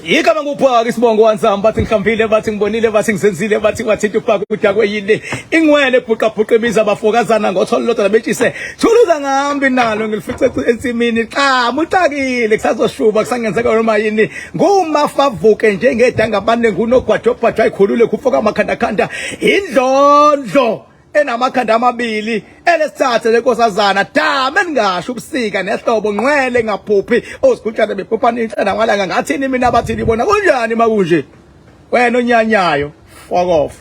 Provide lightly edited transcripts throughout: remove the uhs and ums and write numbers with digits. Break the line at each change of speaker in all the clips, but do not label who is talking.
Igama nguBhaka isibongo wansamba bathi ngihlambile bathi ngibonile bathi ngizenzile bathi wathinta uBhaka ukudya kweyini ingwele ebhuqa imiza abafokazana ngotholo lodwa labetshise thuluza ngihambi nalo ngilifice ensimini cha mutakile kusazoshuba kusangenzeka noma yini ngumafavuke njengedanga bane ngunogwadobhadwa ayikhulule kufoka amakhanda indlondlo enamakhanda amabili elesithathe lenkosazana dama ningasho ubusika nehlobo ngcwele ngaphuphi ozigutshana bephuphana inhlana ngalanga ngathini mina bathini bona kunjani makunje wena onyanyayo fuck off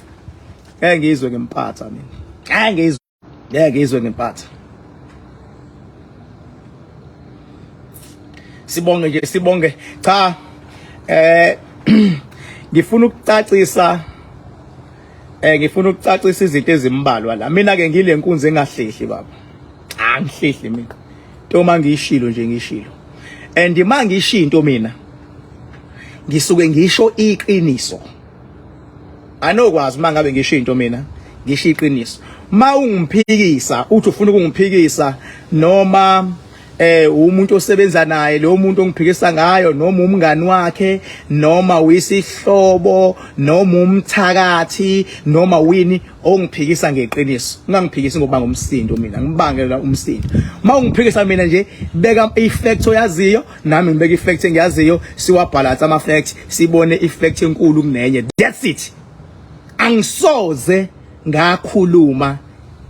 ngeke ngempatha mina ngeke ngempatha sibonge cha ngifuna ukucacisa izinto ezimbalwa la mina ke ngile nkunzi engahlehli baba angihlehli mina into mangishilo nje ngishilo and mangishinto mina ngisuke ngisho iqiniso anokwazi mangabe ngishinto mina ngisho iqiniso mawungiphikisa uthi ufuna ukungiphikisa noma umuntu osebenza naye lo muntu ongiphikisa ngayo noma umngani wakhe noma uyisihlobo noma umthakathi noma wini ongiphikisa ngeqiniso ungangiphikisi ngoba ngomsindo mina ngibangela umsindo mawungiphikisa mina nje beka ifact oyaziyo nami ngibeka ifact engiyaziyo siwabalance ama facts sibone ifact enkulu kunenye that's it angisoze ngakhuluma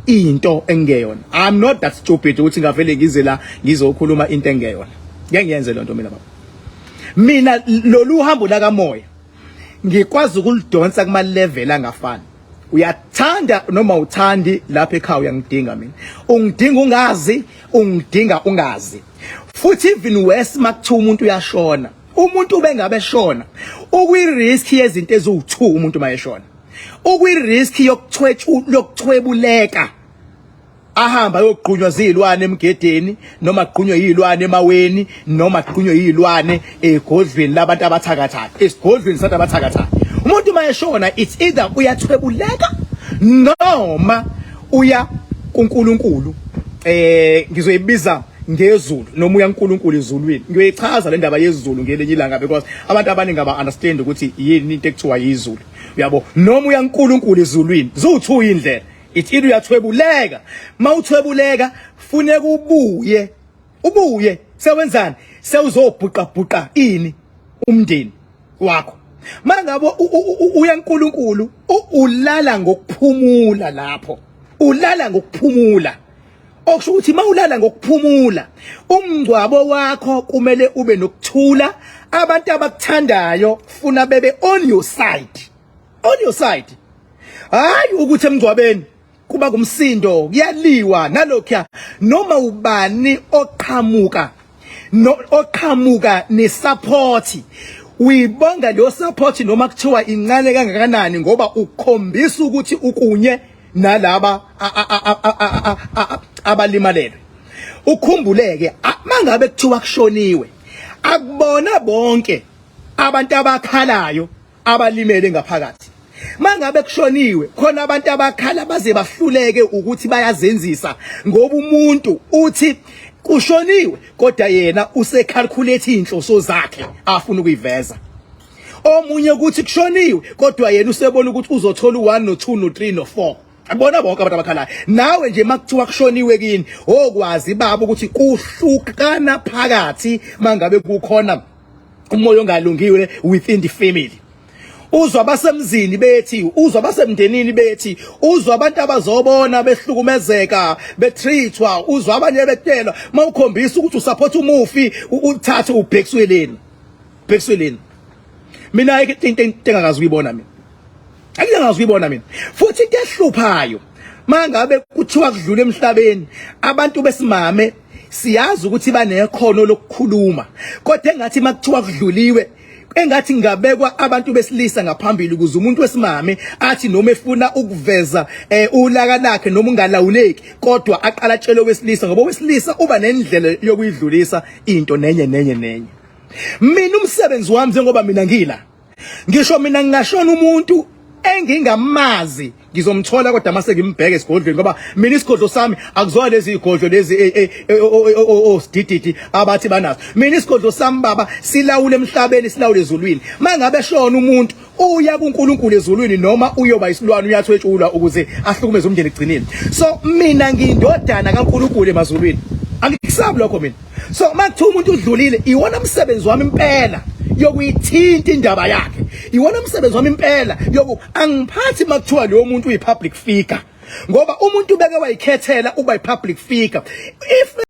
into engeyona I'm not that stupid ukuthi ngavele ngize la ngizokhuluma into engeyona ngeke ngiyenze lonto mina lolu hambo la kamoya ngikwazi ukulidonsa kuma level angafani uyathanda noma uthandi lapha ekhaya uyangidinga mina ungidinga ungazi ungidinga ungazi futhi even worse makuthiwa umuntu uyashona umuntu bengabe shona ukwi risk yezinto eziwu2 umuntu mayeshona ukwi risk yokuthwebuleka ahamba yogqunywa zilwane emgedeni noma gqunywe yilwane emaweni noma gqunywe yilwane egodlweni labantu abathakathaka esigodlweni sabantu abathakathaka umuntu mayeshona it's either uyathwebuleka noma uya kuNkulunkulu ngizoyibiza ngezulu noma uya kuNkulunkulu ezulwini ngiyoyichaza le ndaba yezulu ngelinye ilanga because abantu abaningi aba understand ukuthi yini into ekuthiwa yizulu uyabo noma uya kuNkulunkulu ezulwini ziwu2 indlela it's either uyathwebuleka mawuthwebuleka funeka ubuye sewenzani sewuzobhuqa ini umndeni wakho mangabe uya kuNkulunkulu ulala ngokuphumula lapho ulala ngokuphumula okusho ukuthi mawulala ngokuphumula umngcwabo wakho kumele ube nokuthula abantu abakuthandayo funa bebe on your side hayi ukuthi emngcwabeni kuba kumsindo kuyaliwa nalokho noma ubani oqhamuka nesupport uyibonga lo support noma kuthiwa incane kangakanani ngoba ukhombisa ukuthi ukunye nalaba abalimalele ukhumbuleke mangabe kuthiwa kushoniwe akubona bonke abantu abakhalayo abalimele ngaphakathi mangabe kushoniwe khona abantu abakhala baze bahluleke ukuthi bayazenzisa ngoba umuntu uthi kushoniwe kodwa yena usecalculate inhloso zakhe afuna ukuyiveza omunye ukuthi kushoniwe kodwa yena usebona ukuthi uzothola u1 no2 no3 no4 abona bonke abantu abakhalayo nawe nje makuthiwa kushoniwe kini okwazi baba ukuthi kuhlukana phakathi mangabe kukhona umoya ongalungiwe within the family uzwa basemzini bethi uzwa basemndenini bethi uzwa abantu abazobona behlukumezeka betreatwa uzwa abanye betelwa mawukhombisa ukuthi usupport umufi uthathe ubhekisweleni mina into engakazi uyibona mina angiyangazi uyibona mina futhi into ehluphayo mangabe kuthiwa kudlula emhlabeni abantu besimame siyazi ukuthi banekhono lokukhuluma kodwa engathi makuthiwa kudluliwe engathi ngabekwa abantu besilisa ngaphambili ukuze umuntu wesimame athi noma efuna ukuveza ulaka lakhe noma ungalawuleki kodwa aqala atshele wesilisa ngoba wesilisa uba nendlela yokuyidlulisa into nenye mina umsebenzi wami njengoba mina ngila ngisho mina ngingashona umuntu engingamazi ngizomthola kodwa mase ngimbheke esigodlweni ngoba mina isigodlo sami akuzona lezi igodlo lezi osidididi abathi banazo. Mina isigodlo sami baba silawule emhlabeni silawule ezulwini. Mangabe shona umuntu uya kuNkulunkulu ezulwini noma uyoba isilwane uyathwetshulwa ukuze ahlukumeze umndeni egcineni. So mina ngiyindodana kaNkulunkulu emazulwini. Angikusabi lokho mina. So makuthiwa umuntu udlulile iwona umsebenzi wami impela yokuyithinta indaba yakhe. Iwona umsebenzi wami impela angiphathi makuthiwa leyo muntu uyi public figure ngoba umuntu beke wayikhethela uba yi public figure. If